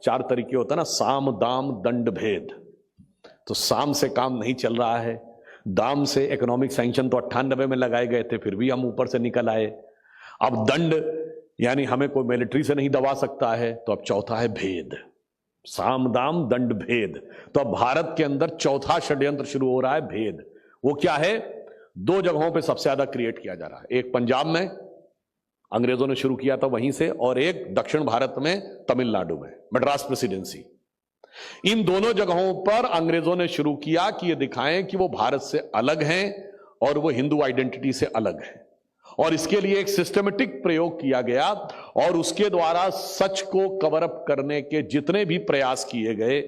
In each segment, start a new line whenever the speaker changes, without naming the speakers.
4 तरीके होता है ना, साम दाम दंड भेद। तो साम से काम नहीं चल रहा है, दाम से इकोनॉमिक सैंक्शन तो 98 में लगाए गए थे, फिर भी हम ऊपर से निकल आए। अब दंड यानी हमें कोई मिलिट्री से नहीं दबा सकता है, तो अब चौथा है भेद, साम दाम दंड भेद। तो अब भारत के अंदर चौथा षड्यंत्र शुरू हो रहा है, भेद। वो क्या है? 2 जगहों पे सबसे ज्यादा क्रिएट किया जा रहा है, एक पंजाब में अंग्रेजों ने शुरू किया था वहीं से, और एक दक्षिण भारत में तमिलनाडु में मद्रास प्रेसिडेंसी। इन दोनों जगहों पर अंग्रेजों ने शुरू किया कि ये दिखाएं कि वो भारत से अलग हैं और वो हिंदू आइडेंटिटी से अलग है, और इसके लिए एक सिस्टमेटिक प्रयोग किया गया, और उसके द्वारा सच को कवर अप करने के जितने भी प्रयास किए गए,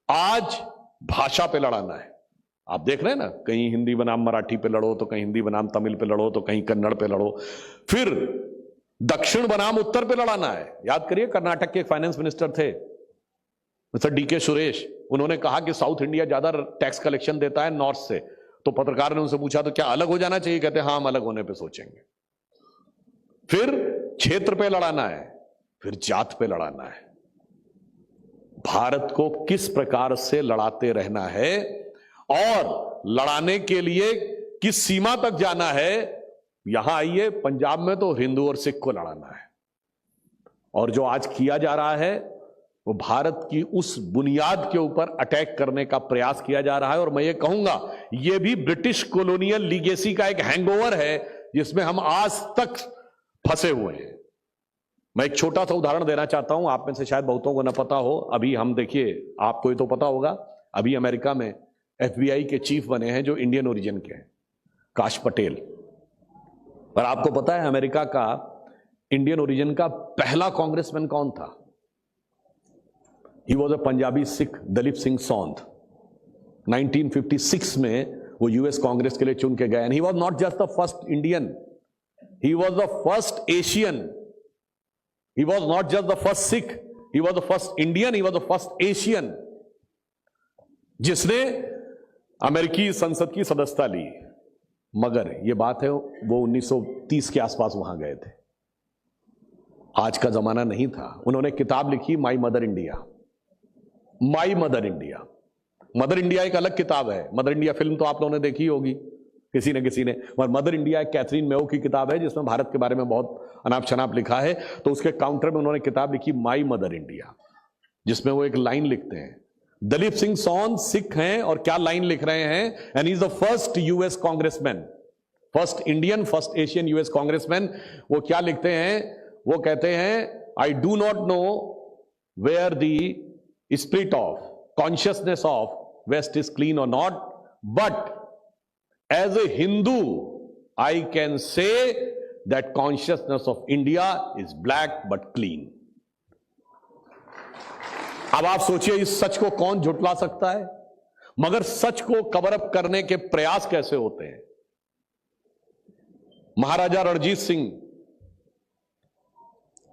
आज भाषा पे लड़ाना है। आप देख रहे हैं ना, कहीं हिंदी बनाम मराठी पे लड़ो, तो कहीं हिंदी बनाम तमिल पे लड़ो, तो कहीं कन्नड़ पे लड़ो, फिर दक्षिण बनाम उत्तर पे लड़ाना है। याद करिए, कर्नाटक के एक फाइनेंस मिनिस्टर थे मिस्टर डी.के. सुरेश, उन्होंने कहा कि साउथ इंडिया ज्यादा टैक्स कलेक्शन देता है नॉर्थ से। तो पत्रकार ने उनसे पूछा तो क्या अलग हो जाना चाहिए? कहते हाँ, हम अलग होने पे सोचेंगे। फिर क्षेत्र पे लड़ाना है, फिर जात पे लड़ाना है। भारत को किस प्रकार से लड़ाते रहना है और लड़ाने के लिए किस सीमा तक जाना है। यहां आइए, पंजाब में तो हिंदू और सिख को लड़ाना है, और जो आज किया जा रहा है वो भारत की उस बुनियाद के ऊपर अटैक करने का प्रयास किया जा रहा है। और मैं ये कहूंगा, ये भी ब्रिटिश कॉलोनियल लीगेसी का एक हैंगओवर है जिसमें हम आज तक फंसे हुए हैं। मैं एक छोटा सा उदाहरण देना चाहता हूं, आप में से शायद बहुतों को न पता हो। अभी हम देखिए, आपको ही तो पता होगा, अभी अमेरिका में FBI के चीफ बने हैं जो इंडियन ओरिजिन के हैं, काश पटेल। पर आपको पता है अमेरिका का इंडियन ओरिजिन का पहला कांग्रेसमैन कौन था? He was a Punjabi Sikh, Dalip Singh Saund. 1956 में वो US कांग्रेस के लिए चुन के गए। And he was not just the first Indian, he was the first Asian. He was not just the first Sikh, he was the first Indian, he was the first Asian जिसने अमेरिकी संसद की सदस्यता ली। मगर ये बात है, वो 1930 के आसपास वहां गए थे। आज का जमाना नहीं था। उन्होंने किताब लिखी, my mother India. My mother India, mother India एक अलग किताब है। मदर इंडिया फिल्म तो आप लोगों ने देखी होगी किसी न किसी ने, और मदर इंडिया एक कैथरीन मेयो की किताब है जिसमें भारत के बारे में बहुत अनाप शनाप लिखा है। तो उसके काउंटर में उन्होंने किताब लिखी माई मदर इंडिया, जिसमें वो एक लाइन लिखते हैं। दलीप सिंह सौंध सिख हैं और क्या लाइन लिख रहे हैं? And he is the first US congressman, first Indian, first Asian US congressman. वो क्या लिखते हैं? वो कहते हैं, I do not know where the spirit of consciousness of West is clean or not, but as a Hindu I can say that consciousness of India is black but clean. अब आप सोचिए, इस सच को कौन झुटला सकता है? मगर सच को कवर अप करने के प्रयास कैसे होते हैं। महाराजा रणजीत सिंह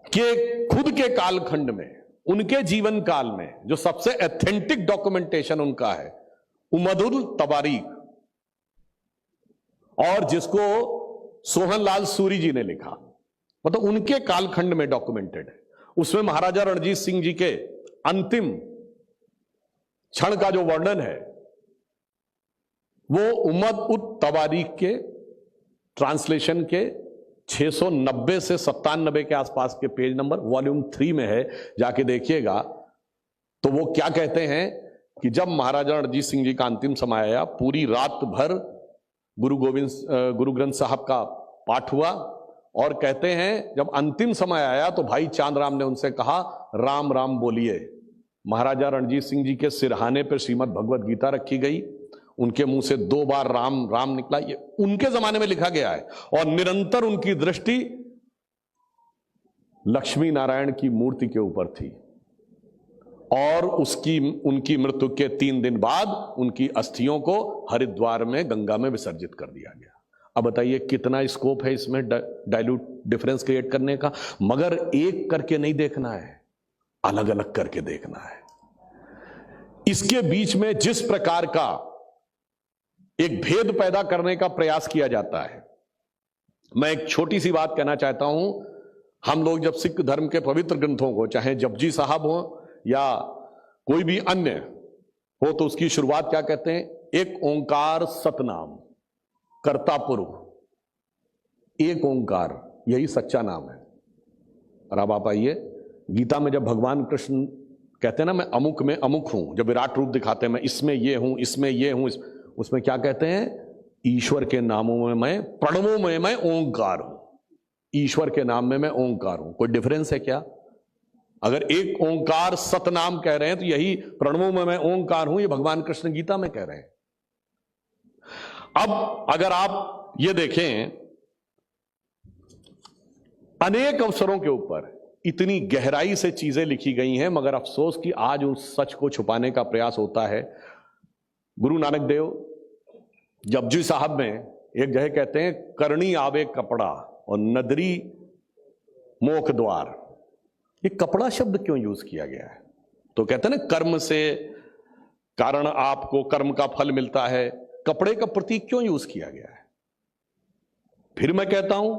के खुद के कालखंड में, उनके जीवन काल में जो सबसे एथेंटिक डॉक्यूमेंटेशन उनका है, उमदुल तवारीख, और जिसको सोहनलाल सूरी जी ने लिखा, मतलब उनके कालखंड में डॉक्यूमेंटेड है। उसमें महाराजा रणजीत सिंह जी के अंतिम क्षण का जो वर्णन है वो उमद तवारीख के ट्रांसलेशन के 690 से 97 के आसपास के पेज नंबर वॉल्यूम 3 में है, जाके देखिएगा। तो वो क्या कहते हैं कि जब महाराजा रणजीत सिंह जी का अंतिम समय आया, पूरी रात भर गुरु ग्रंथ साहब का पाठ हुआ, और कहते हैं जब अंतिम समय आया तो भाई चांदराम ने उनसे कहा, राम राम बोलिए। महाराजा रणजीत सिंह जी के सिरहाने पर श्रीमद् भगवत गीता रखी गई, उनके मुंह से 2 बार राम राम निकला। ये उनके जमाने में लिखा गया है, और निरंतर उनकी दृष्टि लक्ष्मी नारायण की मूर्ति के ऊपर थी। और उनकी मृत्यु के 3 दिन बाद उनकी अस्थियों को हरिद्वार में गंगा में विसर्जित कर दिया गया। अब बताइए कितना स्कोप है इसमें डाइल्यूट डिफरेंस क्रिएट करने का। मगर एक करके नहीं देखना है, अलग अलग करके देखना है। इसके बीच में जिस प्रकार का एक भेद पैदा करने का प्रयास किया जाता है, मैं एक छोटी सी बात कहना चाहता हूं। हम लोग जब सिख धर्म के पवित्र ग्रंथों को, चाहे जपजी साहब हो या कोई भी अन्य हो तो उसकी शुरुआत क्या कहते हैं? एक ओंकार सतनाम, कर्ता पुरुष, एक ओंकार, यही सच्चा नाम है। और अब आप आइए, गीता में जब भगवान कृष्ण कहते हैं ना मैं अमुक में अमुक हूं, जब विराट रूप दिखाते हैं मैं इसमें ये हूं, इसमें ये हूं, उसमें क्या कहते हैं? ईश्वर के नामों में मैं, प्रणवों में मैं ओंकार हूं, ईश्वर के नाम में मैं ओंकार हूं। कोई डिफरेंस है क्या? अगर एक ओंकार सतनाम कह रहे हैं तो यही प्रणवों में मैं ओंकार हूं, ये भगवान कृष्ण गीता में कह रहे हैं। अब अगर आप ये देखें, अनेक अवसरों के ऊपर इतनी गहराई से चीजें लिखी गई हैं, मगर अफसोस कि आज उस सच को छुपाने का प्रयास होता है। गुरु नानक देव जपजी साहब में एक जगह कहते हैं, करणी आवे कपड़ा और नदरी मोख द्वार। ये कपड़ा शब्द क्यों यूज किया गया है? तो कहते हैं ना, कर्म से कारण आपको कर्म का फल मिलता है, कपड़े का प्रतीक क्यों यूज किया गया है? फिर मैं कहता हूं,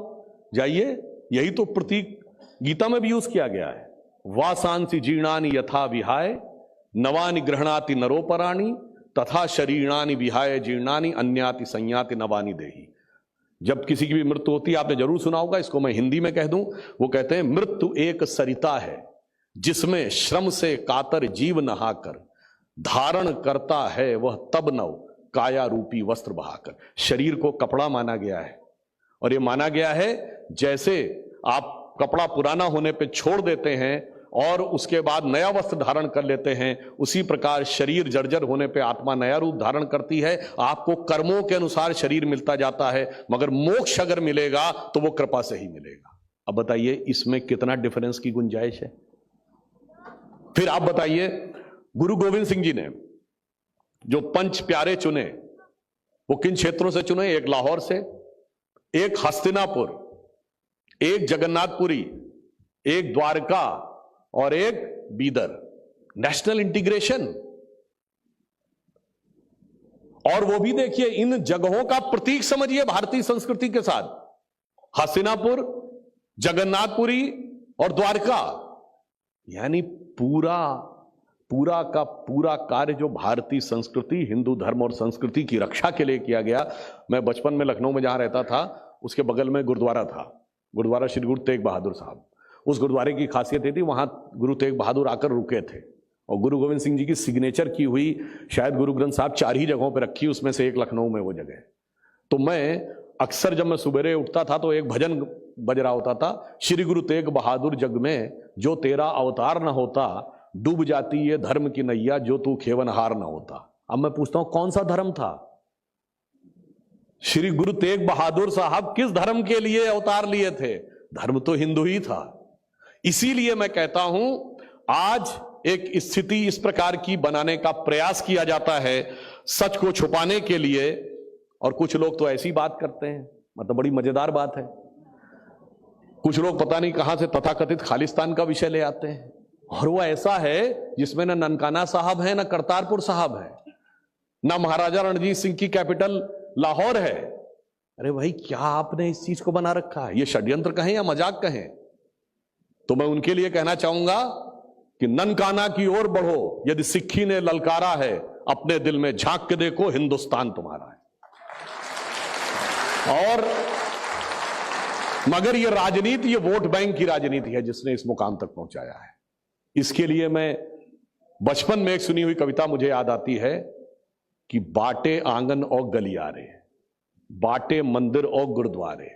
जाइए, यही तो प्रतीक गीता में भी यूज किया गया है। वासांसी जीर्णानि यथा विहाय नवानि गृह्णाति नरोपराणि तथा शरीराणि विहाय जीर्णानि अन्याति संयाति नवानि देहि। जब किसी की भी मृत्यु होती है, आपने जरूर सुना होगा, इसको मैं हिंदी में कह दूं, वो कहते हैं, मृत्यु एक सरिता है जिसमें श्रम से कातर जीव नहाकर धारण करता है वह तब नव काया रूपी वस्त्र बहाकर। शरीर को कपड़ा माना गया है, और ये माना गया है जैसे आप कपड़ा पुराना होने पे छोड़ देते हैं और उसके बाद नया वस्त्र धारण कर लेते हैं, उसी प्रकार शरीर जर्जर होने पे आत्मा नया रूप धारण करती है। आपको कर्मों के अनुसार शरीर मिलता जाता है, मगर मोक्ष अगर मिलेगा तो वो कृपा से ही मिलेगा। अब बताइए, इसमें कितना डिफरेंस की गुंजाइश है? फिर आप बताइए, गुरु गोविंद सिंह जी ने जो पंच प्यारे चुने, वो किन क्षेत्रों से चुने? एक लाहौर से, एक हस्तिनापुर, एक जगन्नाथपुरी, एक द्वारका और एक बीदर। National integration. और वो भी देखिए, इन जगहों का प्रतीक समझिए भारतीय संस्कृति के साथ, हस्तिनापुर, जगन्नाथपुरी और द्वारका, यानी पूरा का पूरा कार्य जो भारतीय संस्कृति, हिंदू धर्म और संस्कृति की रक्षा के लिए किया गया। मैं बचपन में लखनऊ में जहां रहता था, उसके बगल में गुरुद्वारा था, गुरुद्वारा श्री गुरु तेग बहादुर साहब। उस गुरुद्वारे की खासियत ये थी, वहां गुरु तेग बहादुर आकर रुके थे, और गुरु गोविंद सिंह जी की सिग्नेचर की हुई शायद गुरु ग्रंथ साहब 4 ही जगहों पर रखी, उसमें से एक लखनऊ में वो जगह। तो मैं अक्सर जब मैं सुबेरे उठता था तो एक भजन बज रहा होता था, श्री गुरु तेग बहादुर जग में जो तेरा अवतार न होता, डूब जाती ये धर्म की नैया जो तू खेवनहार न होता। अब मैं पूछता हूं, कौन सा धर्म था? श्री गुरु तेग बहादुर साहब किस धर्म के लिए अवतार लिए थे? धर्म तो हिंदू ही था। इसीलिए मैं कहता हूं, आज एक स्थिति इस प्रकार की बनाने का प्रयास किया जाता है सच को छुपाने के लिए, और कुछ लोग तो ऐसी बात करते हैं, मतलब बड़ी मजेदार बात है। कुछ लोग पता नहीं कहां से तथाकथित खालिस्तान का विषय ले आते हैं, और वो ऐसा है जिसमें ना ननकाना साहब है, ना करतारपुर साहब है, ना महाराजा रणजीत सिंह की कैपिटल लाहौर है। अरे भाई, क्या आपने इस चीज को बना रखा है? ये षड्यंत्र कहें या मजाक कहें, तो मैं उनके लिए कहना चाहूंगा कि ननकाना की ओर बढ़ो, यदि सिक्खी ने ललकारा है, अपने दिल में झांक के देखो, हिंदुस्तान तुम्हारा है। और मगर ये राजनीति, ये वोट बैंक की राजनीति है जिसने इस मुकाम तक पहुंचाया है। इसके लिए मैं बचपन में एक सुनी हुई कविता मुझे याद आती है कि बाटे आंगन और गलियारे, बाटे मंदिर और गुरुद्वारे,